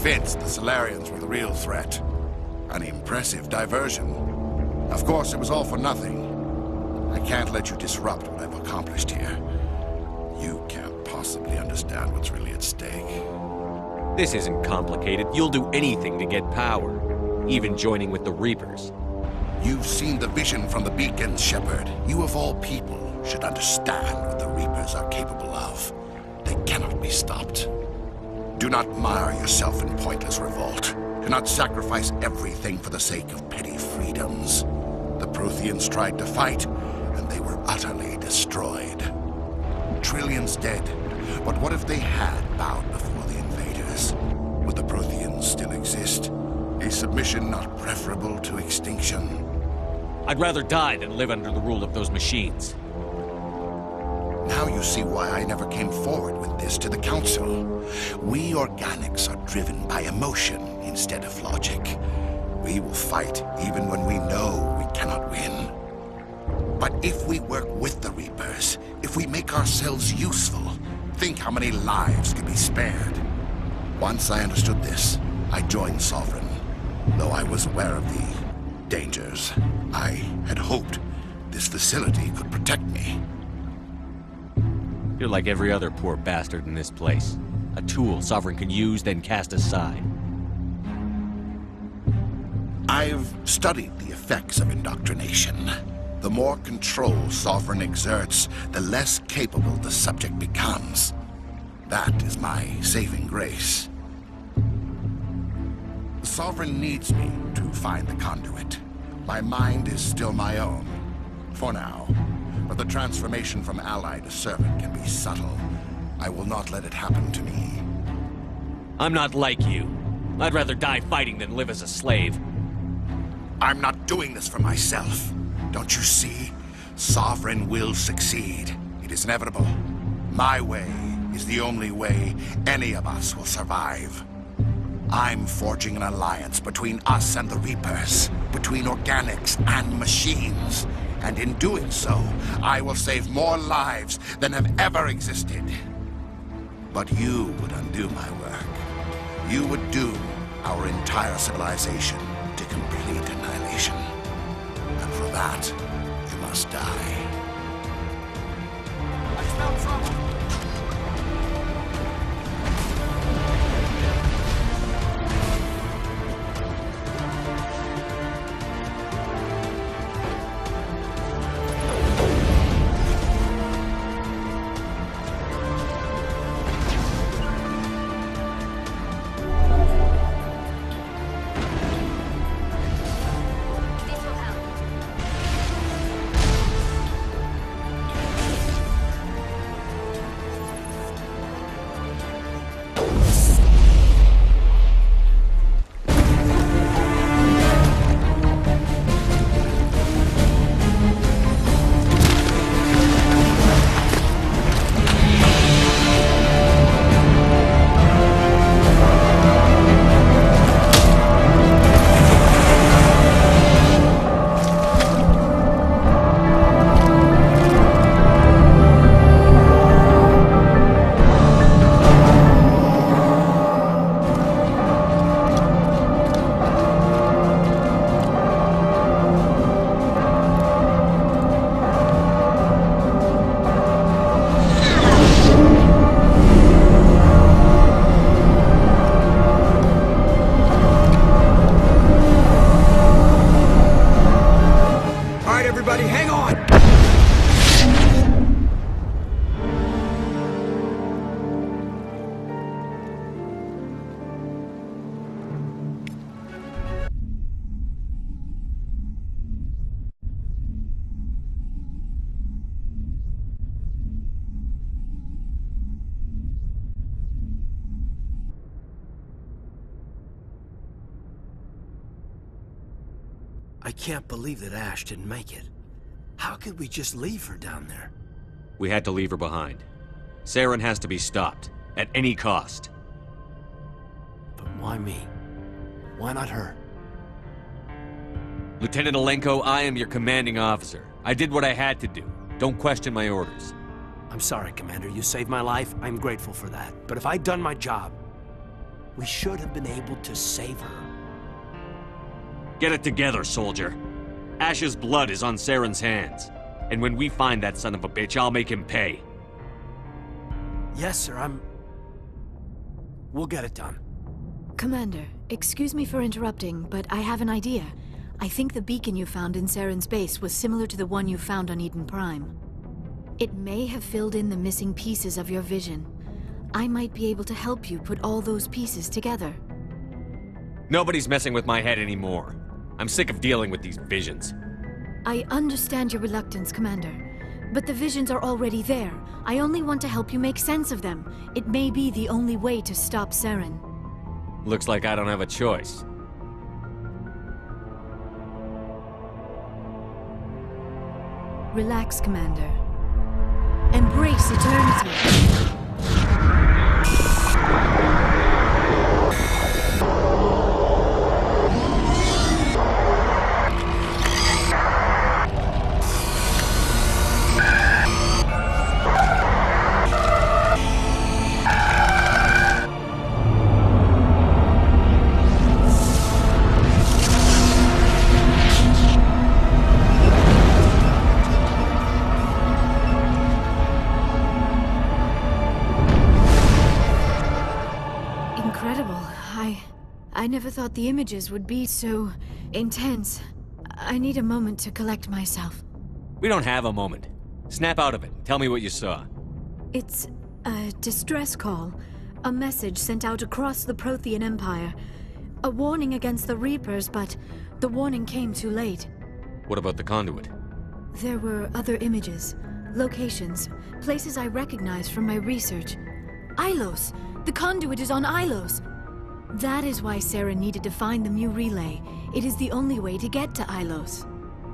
convinced the Solarians were the real threat. An impressive diversion. Of course, it was all for nothing. I can't let you disrupt what I've accomplished here. You can't possibly understand what's really at stake. This isn't complicated. You'll do anything to get power, even joining with the Reapers. You've seen the vision from the beacons, Shepard. You of all people should understand what the Reapers are capable of. They cannot be stopped. Do not mire yourself in pointless revolt. Do not sacrifice everything for the sake of petty freedoms. The Protheans tried to fight, and they were utterly destroyed. Trillions dead, but what if they had bowed before the invaders? Would the Protheans still exist? A submission not preferable to extinction? I'd rather die than live under the rule of those machines. Now you see why I never came forward with this to the Council. We organics are driven by emotion instead of logic. We will fight even when we know we cannot win. But if we work with the Reapers, if we make ourselves useful, think how many lives could be spared. Once I understood this, I joined Sovereign. Though I was aware of the dangers, I had hoped this facility could protect me. You're like every other poor bastard in this place. A tool Sovereign can use, then cast aside. I've studied the effects of indoctrination. The more control Sovereign exerts, the less capable the subject becomes. That is my saving grace. Sovereign needs me to find the conduit. My mind is still my own, for now. But the transformation from ally to servant can be subtle. I will not let it happen to me. I'm not like you. I'd rather die fighting than live as a slave. I'm not doing this for myself. Don't you see? Sovereign will succeed. It is inevitable. My way is the only way any of us will survive. I'm forging an alliance between us and the Reapers, between organics and machines. And in doing so, I will save more lives than have ever existed. But you would undo my work. You would doom our entire civilization to complete annihilation. And for that, you must die. I smell trouble! I can't believe that Ash didn't make it. How could we just leave her down there? We had to leave her behind. Saren has to be stopped, at any cost. But why me? Why not her? Lieutenant Alenko, I am your commanding officer. I did what I had to do. Don't question my orders. I'm sorry, Commander. You saved my life. I'm grateful for that. But if I'd done my job, We should have been able to save her. Get it together, soldier. Ash's blood is on Saren's hands. And when we find that son of a bitch, I'll make him pay. Yes, sir, We'll get it done. Commander, excuse me for interrupting, but I have an idea. I think the beacon you found in Saren's base was similar to the one you found on Eden Prime. It may have filled in the missing pieces of your vision. I might be able to help you put all those pieces together. Nobody's messing with my head anymore. I'm sick of dealing with these visions. I understand your reluctance, Commander. But the visions are already there. I only want to help you make sense of them. It may be the only way to stop Saren. Looks like I don't have a choice. Relax, Commander. Embrace eternity. I never thought the images would be so intense. I need a moment to collect myself. We don't have a moment. Snap out of it. Tell me what you saw. It's a distress call. A message sent out across the Prothean Empire. A warning against the Reapers, but the warning came too late. What about the conduit? There were other images, locations, places I recognized from my research. Ilos! The conduit is on Ilos! That is why Saren needed to find the Mu relay. It is the only way to get to Ilos.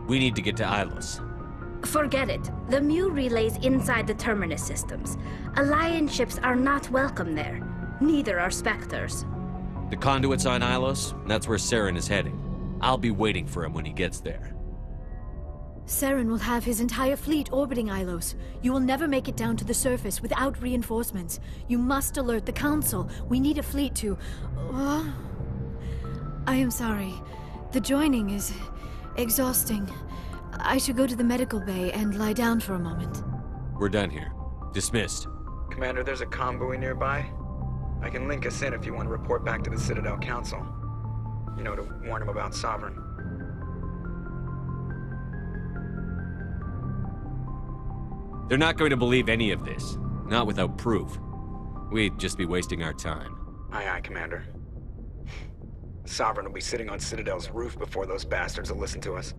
We need to get to Ilos. Forget it. The Mu relay's inside the Terminus systems. Alliance ships are not welcome there. Neither are Spectres. The conduit's on Ilos, and that's where Saren is heading. I'll be waiting for him when he gets there. Saren will have his entire fleet orbiting Ilos. You will never make it down to the surface without reinforcements. You must alert the Council. We need a fleet to... I am sorry. The joining is exhausting. I should go to the medical bay and lie down for a moment. We're done here. Dismissed. Commander, there's a convoy nearby. I can link us in if you want to report back to the Citadel Council. You know, to warn them about Sovereign. They're not going to believe any of this. Not without proof. We'd just be wasting our time. Aye, aye, Commander. Sovereign will be sitting on Citadel's roof before those bastards will listen to us.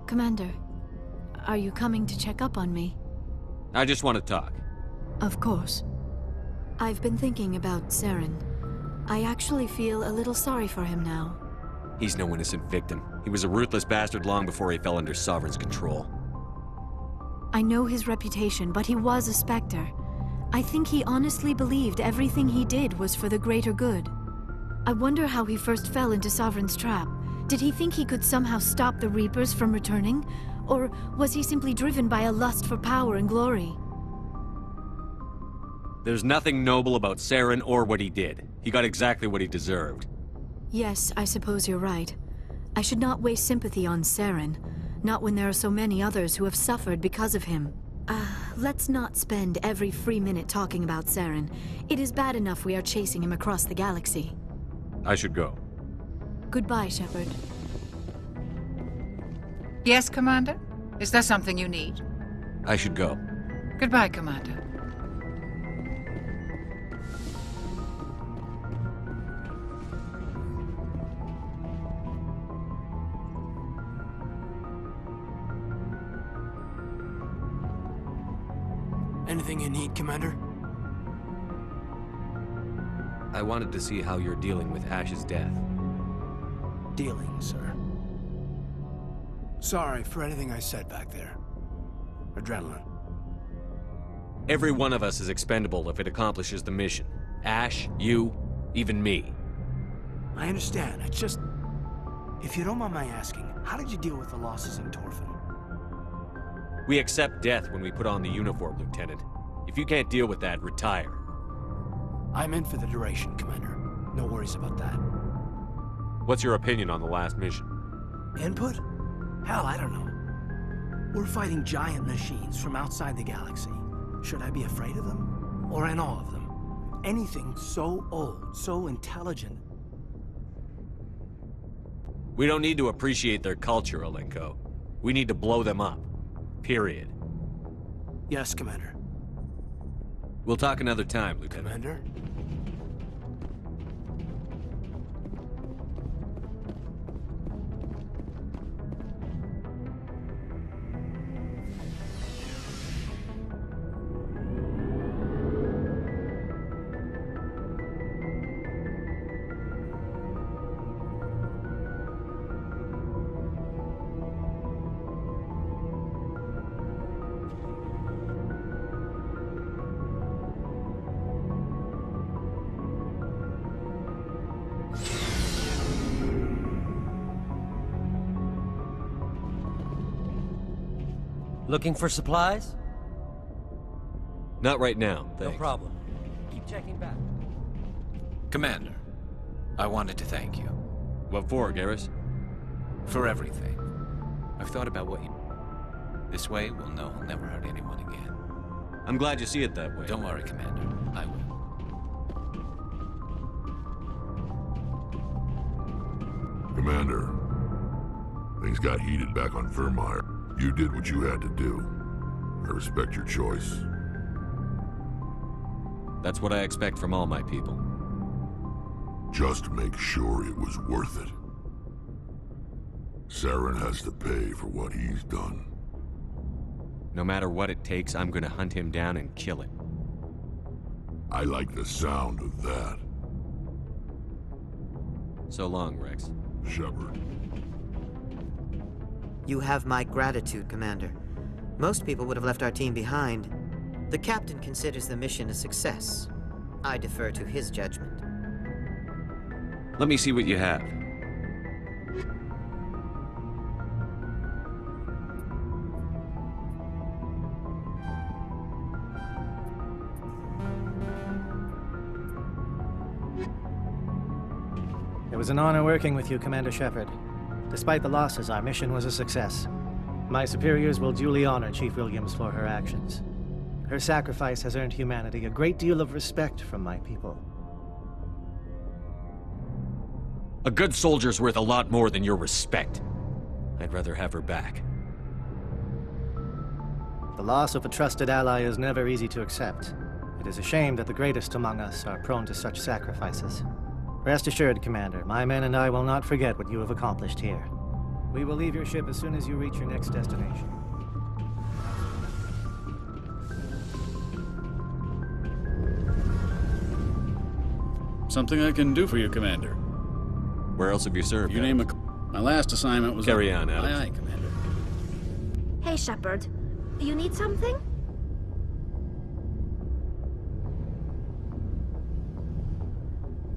Commander, are you coming to check up on me? I just want to talk. Of course. I've been thinking about Saren. I actually feel a little sorry for him now. He's no innocent victim. He was a ruthless bastard long before he fell under Sovereign's control. I know his reputation, but he was a Spectre. I think he honestly believed everything he did was for the greater good. I wonder how he first fell into Sovereign's trap. Did he think he could somehow stop the Reapers from returning? Or was he simply driven by a lust for power and glory? There's nothing noble about Saren or what he did. He got exactly what he deserved. Yes, I suppose you're right. I should not waste sympathy on Saren. Not when there are so many others who have suffered because of him. Let's not spend every free minute talking about Saren. It is bad enough we are chasing him across the galaxy. I should go. Goodbye, Shepard. Yes, Commander? Is there something you need? I should go. Goodbye, Commander. Anything you need, Commander? I wanted to see how you're dealing with Ash's death. Dealing, sir. Sorry for anything I said back there. Adrenaline. Every one of us is expendable if it accomplishes the mission. Ash, you, even me. I understand. It's just... If you don't mind my asking, how did you deal with the losses in Torfin? We accept death when we put on the uniform, Lieutenant. If you can't deal with that, retire. I'm in for the duration, Commander. No worries about that. What's your opinion on the last mission? Input? Hell, I don't know. We're fighting giant machines from outside the galaxy. Should I be afraid of them? Or in awe of them? Anything so old, so intelligent. We don't need to appreciate their culture, Alenko. We need to blow them up. Period. Yes, Commander. We'll talk another time, Lieutenant. Commander? Looking for supplies? Not right now, No thanks. problem. Keep checking back. Commander, I wanted to thank you. What for, Garrus? For everything. I've thought about what you... This way, we'll know he'll never hurt anyone again. I'm glad you see it that way. Don't worry, Commander. I will. Commander, things got heated back on Firmire. You did what you had to do. I respect your choice. That's what I expect from all my people. Just make sure it was worth it. Saren has to pay for what he's done. No matter what it takes, I'm gonna hunt him down and kill him. I like the sound of that. So long, Rex. Shepard. You have my gratitude, Commander. Most people would have left our team behind. The captain considers the mission a success. I defer to his judgment. Let me see what you have. It was an honor working with you, Commander Shepard. Despite the losses, our mission was a success. My superiors will duly honor Chief Williams for her actions. Her sacrifice has earned humanity a great deal of respect from my people. A good soldier's worth a lot more than your respect. I'd rather have her back. The loss of a trusted ally is never easy to accept. It is a shame that the greatest among us are prone to such sacrifices. Rest assured, Commander, my men and I will not forget what you have accomplished here. We will leave your ship as soon as you reach your next destination. Something I can do for you, Commander. Where else have you served? You name a... My last assignment was... Carry on, Alex. Aye, aye, Commander. Hey, Shepard. You need something?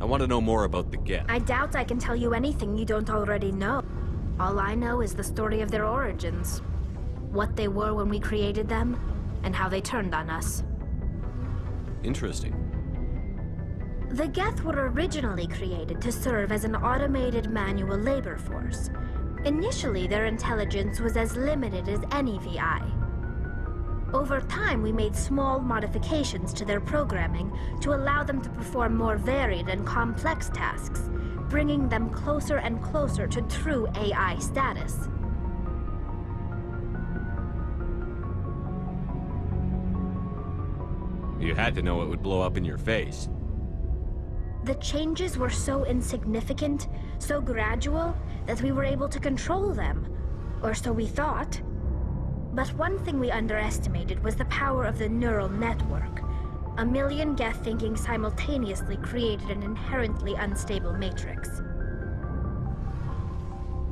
I want to know more about the Geth. I doubt I can tell you anything you don't already know. All I know is the story of their origins. What they were when we created them, and how they turned on us. Interesting. The Geth were originally created to serve as an automated manual labor force. Initially, their intelligence was as limited as any VI. Over time, we made small modifications to their programming to allow them to perform more varied and complex tasks, bringing them closer and closer to true AI status. You had to know it would blow up in your face. The changes were so insignificant, so gradual, that we were able to control them. Or so we thought. But one thing we underestimated was the power of the neural network. A million Geth thinking simultaneously created an inherently unstable matrix.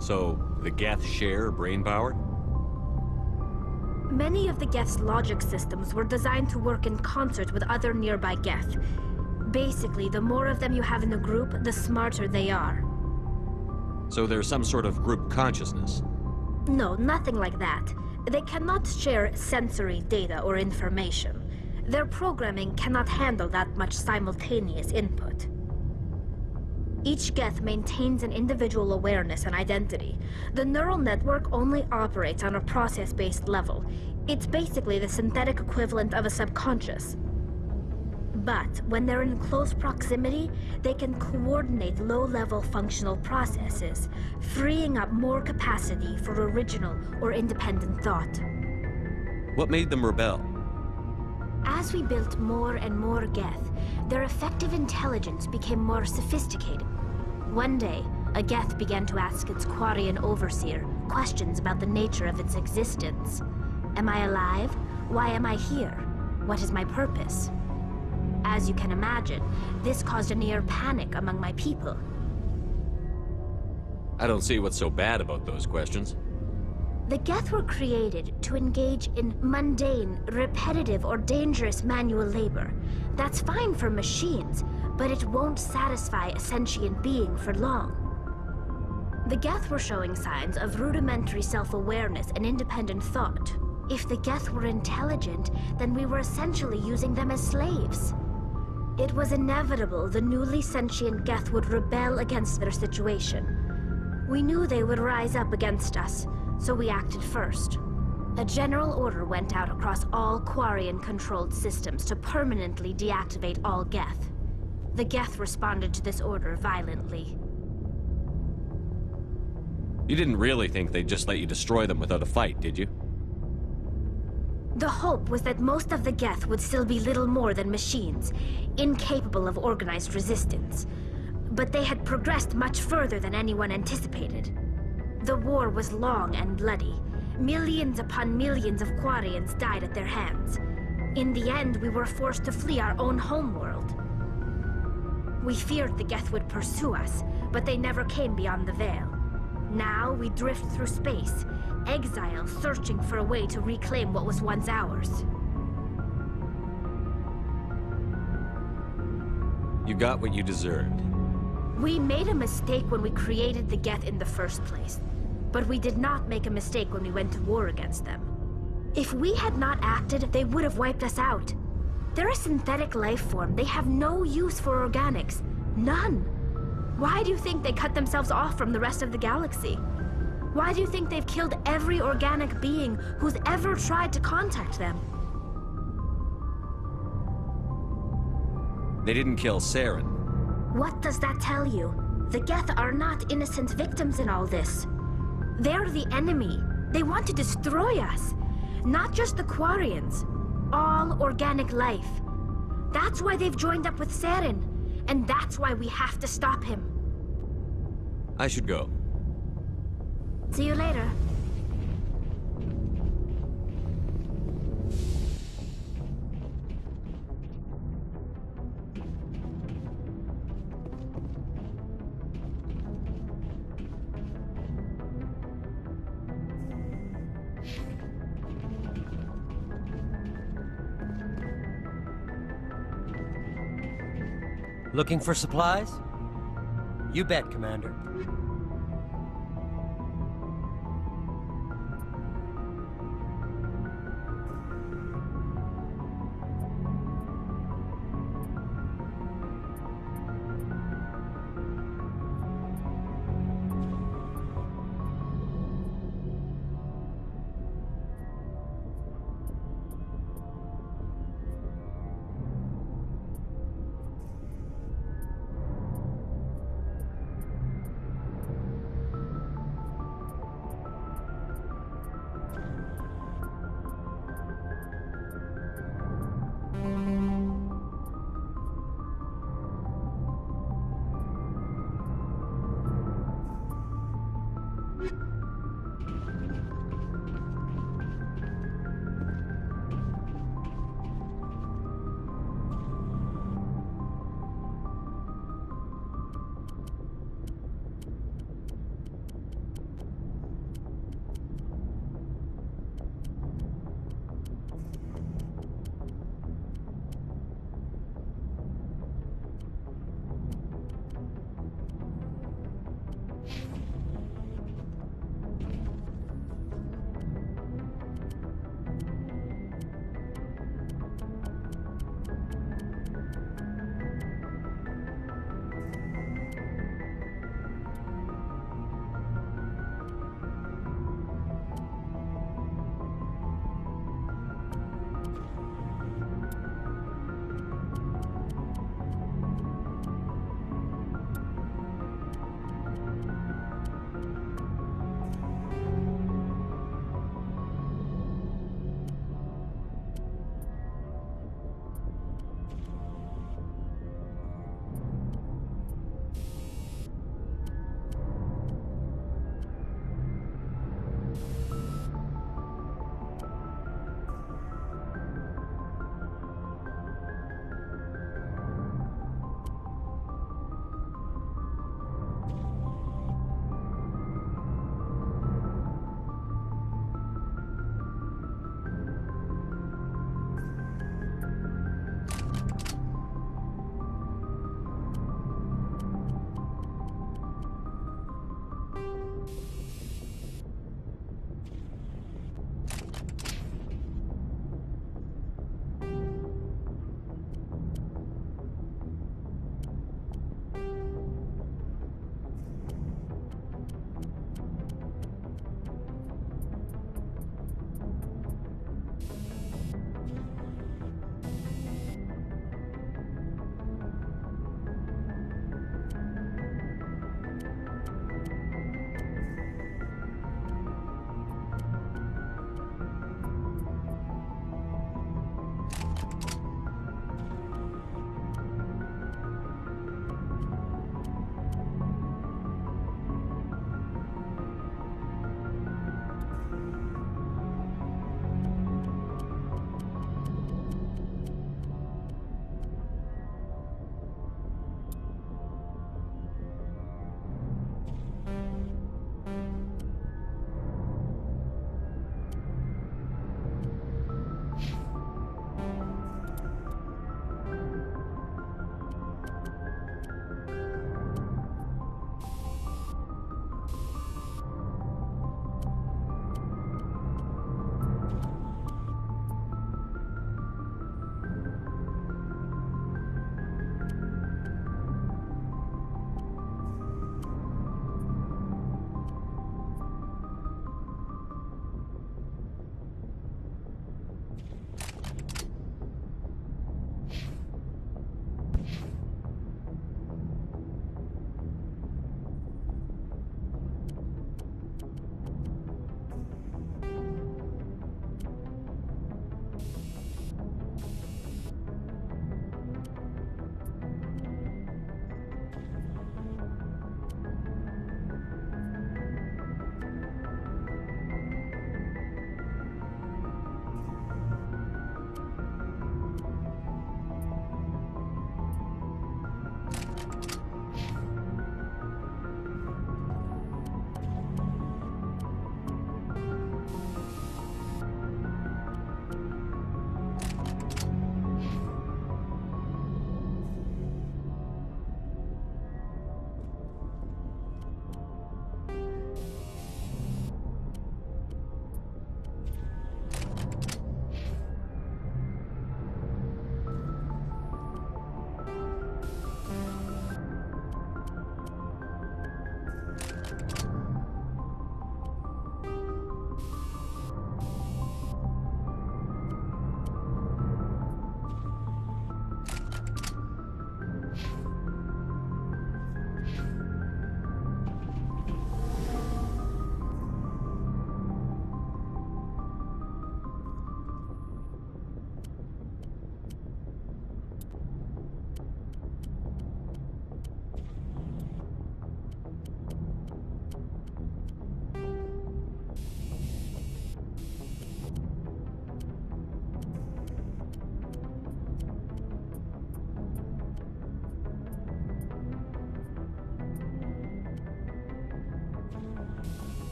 So, the Geth share brain power? Many of the Geth's logic systems were designed to work in concert with other nearby Geth. Basically, the more of them you have in the group, the smarter they are. So there's some sort of group consciousness? No, nothing like that. They cannot share sensory data or information. Their programming cannot handle that much simultaneous input. Each Geth maintains an individual awareness and identity. The neural network only operates on a process-based level. It's basically the synthetic equivalent of a subconscious. But when they're in close proximity, they can coordinate low-level functional processes, freeing up more capacity for original or independent thought. What made them rebel? As we built more and more Geth, their effective intelligence became more sophisticated. One day, a Geth began to ask its Quarian overseer questions about the nature of its existence. Am I alive? Why am I here? What is my purpose? As you can imagine, this caused a near panic among my people. I don't see what's so bad about those questions. The Geth were created to engage in mundane, repetitive, or dangerous manual labor. That's fine for machines, but it won't satisfy a sentient being for long. The Geth were showing signs of rudimentary self-awareness and independent thought. If the Geth were intelligent, then we were essentially using them as slaves. It was inevitable the newly sentient Geth would rebel against their situation. We knew they would rise up against us, so we acted first. A general order went out across all Quarian-controlled systems to permanently deactivate all Geth. The Geth responded to this order violently. You didn't really think they'd just let you destroy them without a fight, did you? The hope was that most of the Geth would still be little more than machines, incapable of organized resistance. But they had progressed much further than anyone anticipated. The war was long and bloody. Millions upon millions of Quarians died at their hands. In the end, we were forced to flee our own homeworld. We feared the Geth would pursue us, but they never came beyond the Veil. Now we drift through space, exile searching for a way to reclaim what was once ours. You got what you deserved. We made a mistake when we created the Geth in the first place, but we did not make a mistake when we went to war against them. If we had not acted, they would have wiped us out. They're a synthetic life form. They have no use for organics. None. Why do you think they cut themselves off from the rest of the galaxy? Why do you think they've killed every organic being who's ever tried to contact them? They didn't kill Saren. What does that tell you? The Geth are not innocent victims in all this. They're the enemy. They want to destroy us. Not just the Quarians. All organic life. That's why they've joined up with Saren. And that's why we have to stop him. I should go. See you later. Looking for supplies? You bet, Commander.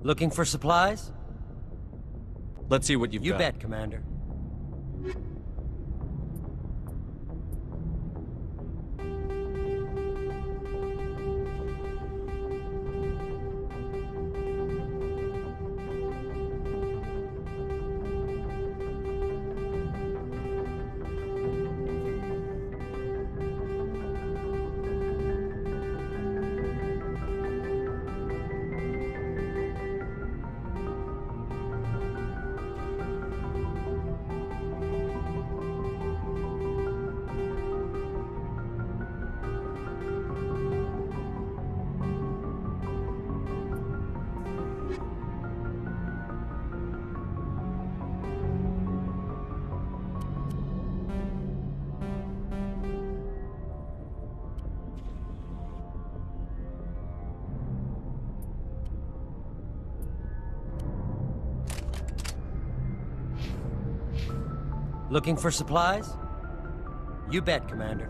Looking for supplies? Let's see what you've You got. bet, Commander. Looking for supplies? You bet, Commander.